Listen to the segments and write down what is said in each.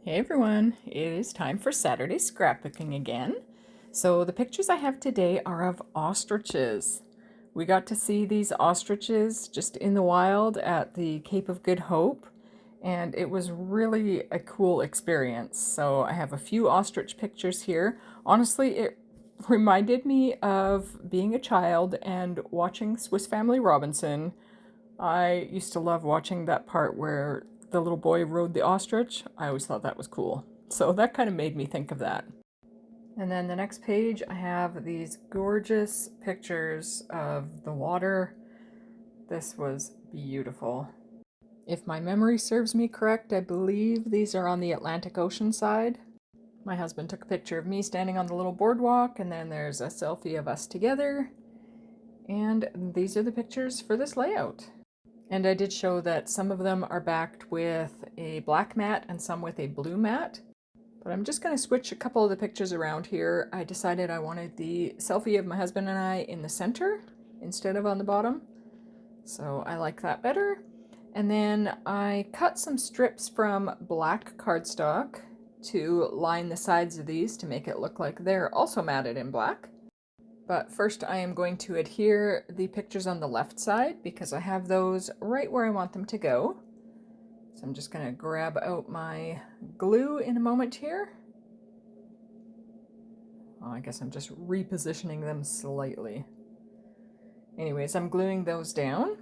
Hey everyone, it is time for Saturday scrapbooking again. So the pictures I have today are of ostriches. We got to see these ostriches just in the wild at the Cape of Good Hope, and it was really a cool experience. So I have a few ostrich pictures here. Honestly, it reminded me of being a child and watching Swiss Family Robinson. I used to love watching that part where the little boy rode the ostrich. I always thought that was cool. So that kind of made me think of that. And then the next page, I have these gorgeous pictures of the water. This was beautiful. If my memory serves me correct, I believe these are on the Atlantic Ocean side. My husband took a picture of me standing on the little boardwalk, and then there's a selfie of us together. And these are the pictures for this layout. And I did show that some of them are backed with a black mat and some with a blue mat. But I'm just going to switch a couple of the pictures around here. I decided I wanted the selfie of my husband and I in the center instead of on the bottom. So I like that better. And then I cut some strips from black cardstock to line the sides of these to make it look like they're also matted in black. But first I am going to adhere the pictures on the left side because I have those right where I want them to go. So I'm just going to grab out my glue in a moment here. Oh, I guess I'm just repositioning them slightly. Anyways, I'm gluing those down.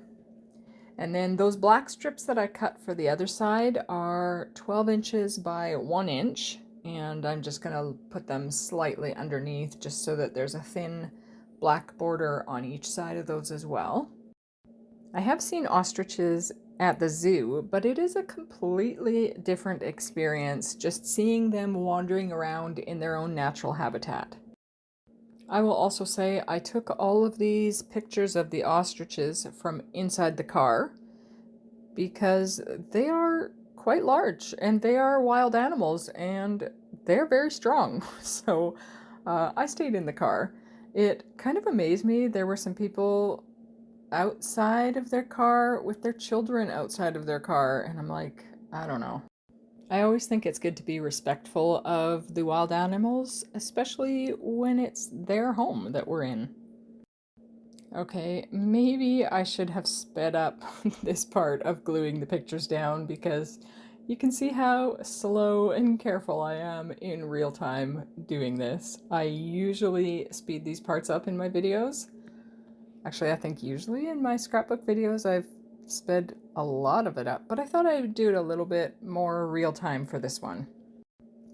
And then those black strips that I cut for the other side are 12 inches by 1 inch. And I'm just going to put them slightly underneath just so that there's a thin black border on each side of those as well. I have seen ostriches at the zoo, but it is a completely different experience just seeing them wandering around in their own natural habitat. I will also say I took all of these pictures of the ostriches from inside the car because they are quite large and they are wild animals and they're very strong. So I stayed in the car. It kind of amazed me. There were some people outside of their car with their children outside of their car, and I'm like, I don't know. I always think it's good to be respectful of the wild animals, especially when it's their home that we're in. Okay, maybe I should have sped up this part of gluing the pictures down because you can see how slow and careful I am in real time doing this. I usually speed these parts up in my videos. Actually, I think usually in my scrapbook videos I've sped a lot of it up, but I thought I would do it a little bit more real time for this one.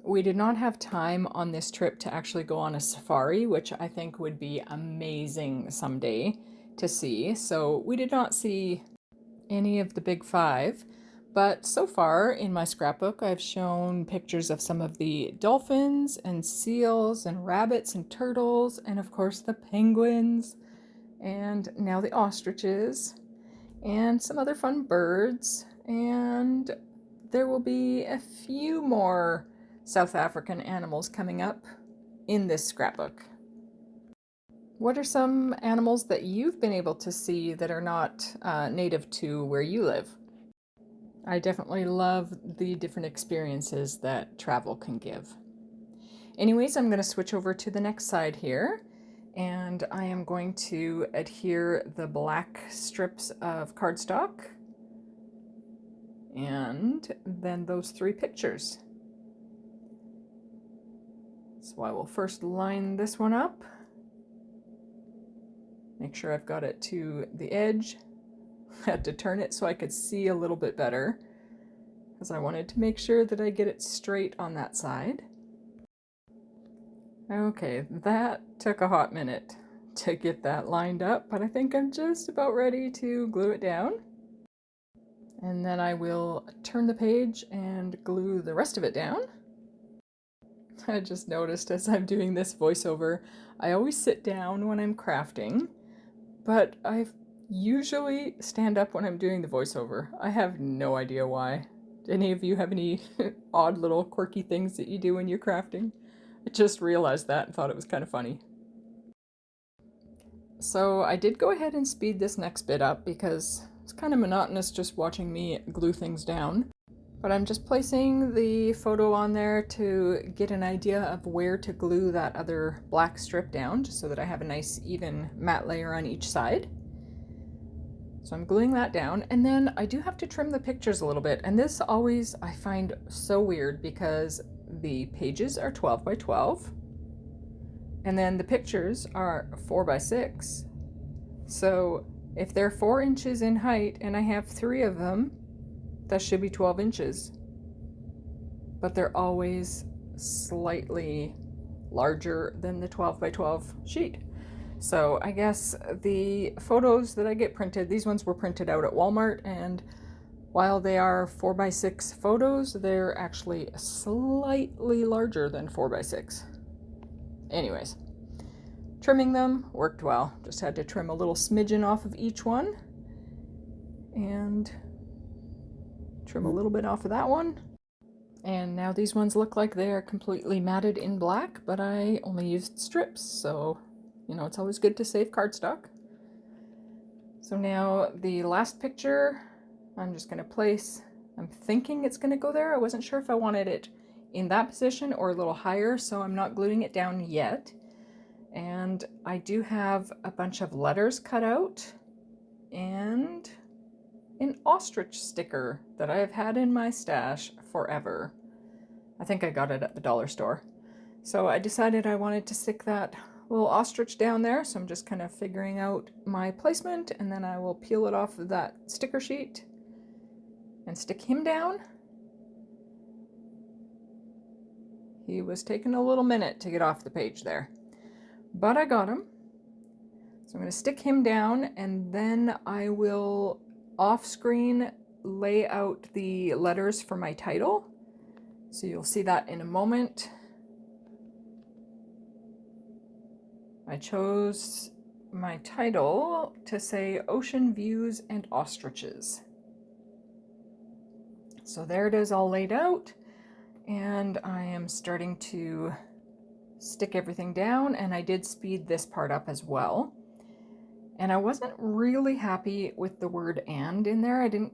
We did not have time on this trip to actually go on a safari, which I think would be amazing someday to see. So we did not see any of the big five, but so far in my scrapbook I've shown pictures of some of the dolphins and seals and rabbits and turtles and of course the penguins and now the ostriches and some other fun birds, and there will be a few more South African animals coming up in this scrapbook. What are some animals that you've been able to see that are not native to where you live? I definitely love the different experiences that travel can give. Anyways, I'm going to switch over to the next side here, and I am going to adhere the black strips of cardstock and then those three pictures. So I will first line this one up. Make sure I've got it to the edge. I had to turn it so I could see a little bit better because I wanted to make sure that I get it straight on that side. Okay, that took a hot minute to get that lined up, but I think I'm just about ready to glue it down. And then I will turn the page and glue the rest of it down. I just noticed as I'm doing this voiceover, I always sit down when I'm crafting, but I usually stand up when I'm doing the voiceover. I have no idea why. Do any of you have any odd little quirky things that you do when you're crafting? I just realized that and thought it was kind of funny. So I did go ahead and speed this next bit up because it's kind of monotonous just watching me glue things down. But I'm just placing the photo on there to get an idea of where to glue that other black strip down, just so that I have a nice even matte layer on each side. So I'm gluing that down, and then I do have to trim the pictures a little bit, and this always I find so weird because the pages are 12 by 12 and then the pictures are 4 by 6. So if they're 4 inches in height and I have 3 of them, that should be 12 inches. But they're always slightly larger than the 12 by 12 sheet. So I guess the photos that I get printed, these ones were printed out at Walmart, and while they are 4 by 6 photos, they're actually slightly larger than 4 by 6. Anyways, trimming them worked well. Just had to trim a little smidgen off of each one and trim a little bit off of that one. And now these ones look like they are completely matted in black, but I only used strips, so you know, it's always good to save cardstock. So now the last picture, I'm just going to place, I'm thinking it's going to go there. I wasn't sure if I wanted it in that position or a little higher, so I'm not gluing it down yet. And I do have a bunch of letters cut out and an ostrich sticker that I have had in my stash forever. I think I got it at the dollar store. So I decided I wanted to stick that little ostrich down there, so I'm just kind of figuring out my placement, and then I will peel it off of that sticker sheet and stick him down. He was taking a little minute to get off the page there, but I got him. So I'm going to stick him down, and then I will off screen lay out the letters for my title. So you'll see that in a moment. I chose my title to say Ocean Views and Ostriches. So there it is all laid out, and I am starting to stick everything down, and I did speed this part up as well. And I wasn't really happy with the word "and" in there. I didn't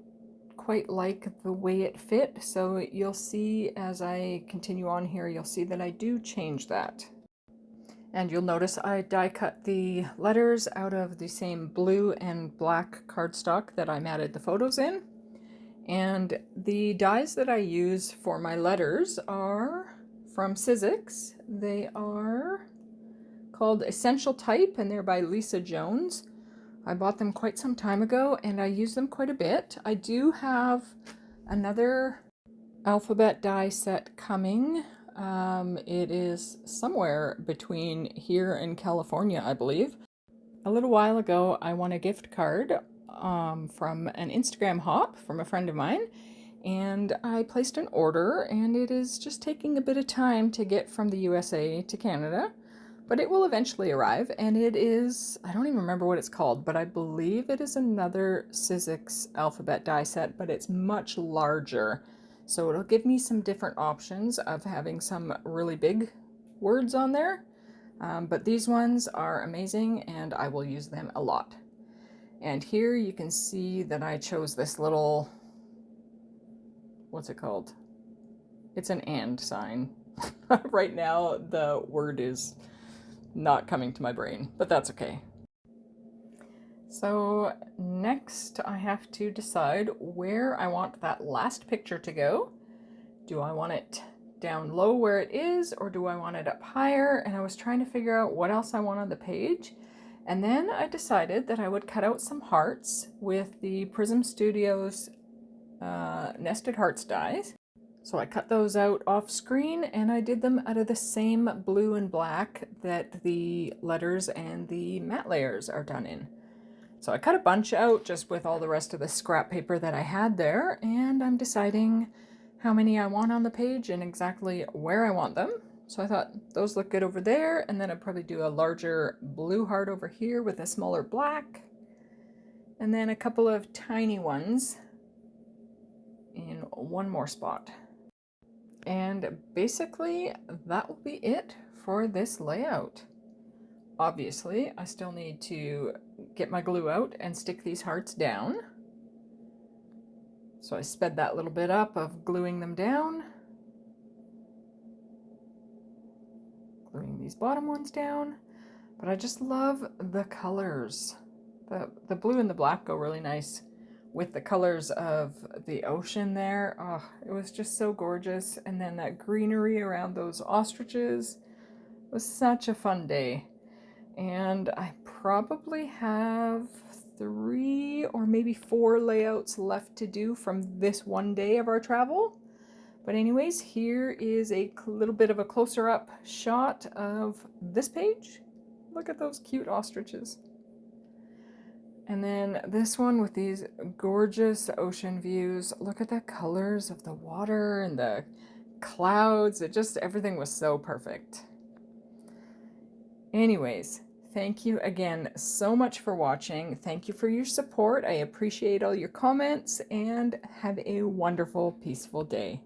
quite like the way it fit, so you'll see as I continue on here, you'll see that I do change that. And you'll notice I die cut the letters out of the same blue and black cardstock that I matted the photos in. And the dies that I use for my letters are from Sizzix. They are called Essential Type, and they're by Lisa Jones. I bought them quite some time ago, and I use them quite a bit. I do have another alphabet die set coming. It is somewhere between here and California, I believe. A little while ago, I won a gift card from an Instagram hop from a friend of mine, and I placed an order, and it is just taking a bit of time to get from the USA to Canada, but it will eventually arrive, and it is, I don't even remember what it's called, but I believe it is another Sizzix alphabet die set, but it's much larger. So it'll give me some different options of having some really big words on there. But these ones are amazing, and I will use them a lot. And here you can see that I chose this little, what's it called? It's an and sign. Right now the word is not coming to my brain, but that's okay. So next I have to decide where I want that last picture to go. Do I want it down low where it is, or do I want it up higher? And I was trying to figure out what else I want on the page. And then I decided that I would cut out some hearts with the Prism Studios nested hearts dies. So I cut those out off screen, and I did them out of the same blue and black that the letters and the matte layers are done in. So I cut a bunch out just with all the rest of the scrap paper that I had there, and I'm deciding how many I want on the page and exactly where I want them. So I thought those look good over there, and then I'd probably do a larger blue heart over here with a smaller black, and then a couple of tiny ones in one more spot. And basically that will be it for this layout. Obviously, I still need to get my glue out and stick these hearts down. So I sped that little bit up of gluing them down. Gluing these bottom ones down. But I just love the colors. The blue and the black go really nice with the colors of the ocean there. Oh, it was just so gorgeous. And then that greenery around those ostriches was such a fun day. And I probably have 3 or maybe 4 layouts left to do from this one day of our travel. But anyways, here is a little bit of a closer up shot of this page. Look at those cute ostriches. And then this one with these gorgeous ocean views. Look at the colors of the water and the clouds. Everything was so perfect. Anyways, thank you again so much for watching. Thank you for your support. I appreciate all your comments and have a wonderful, peaceful day.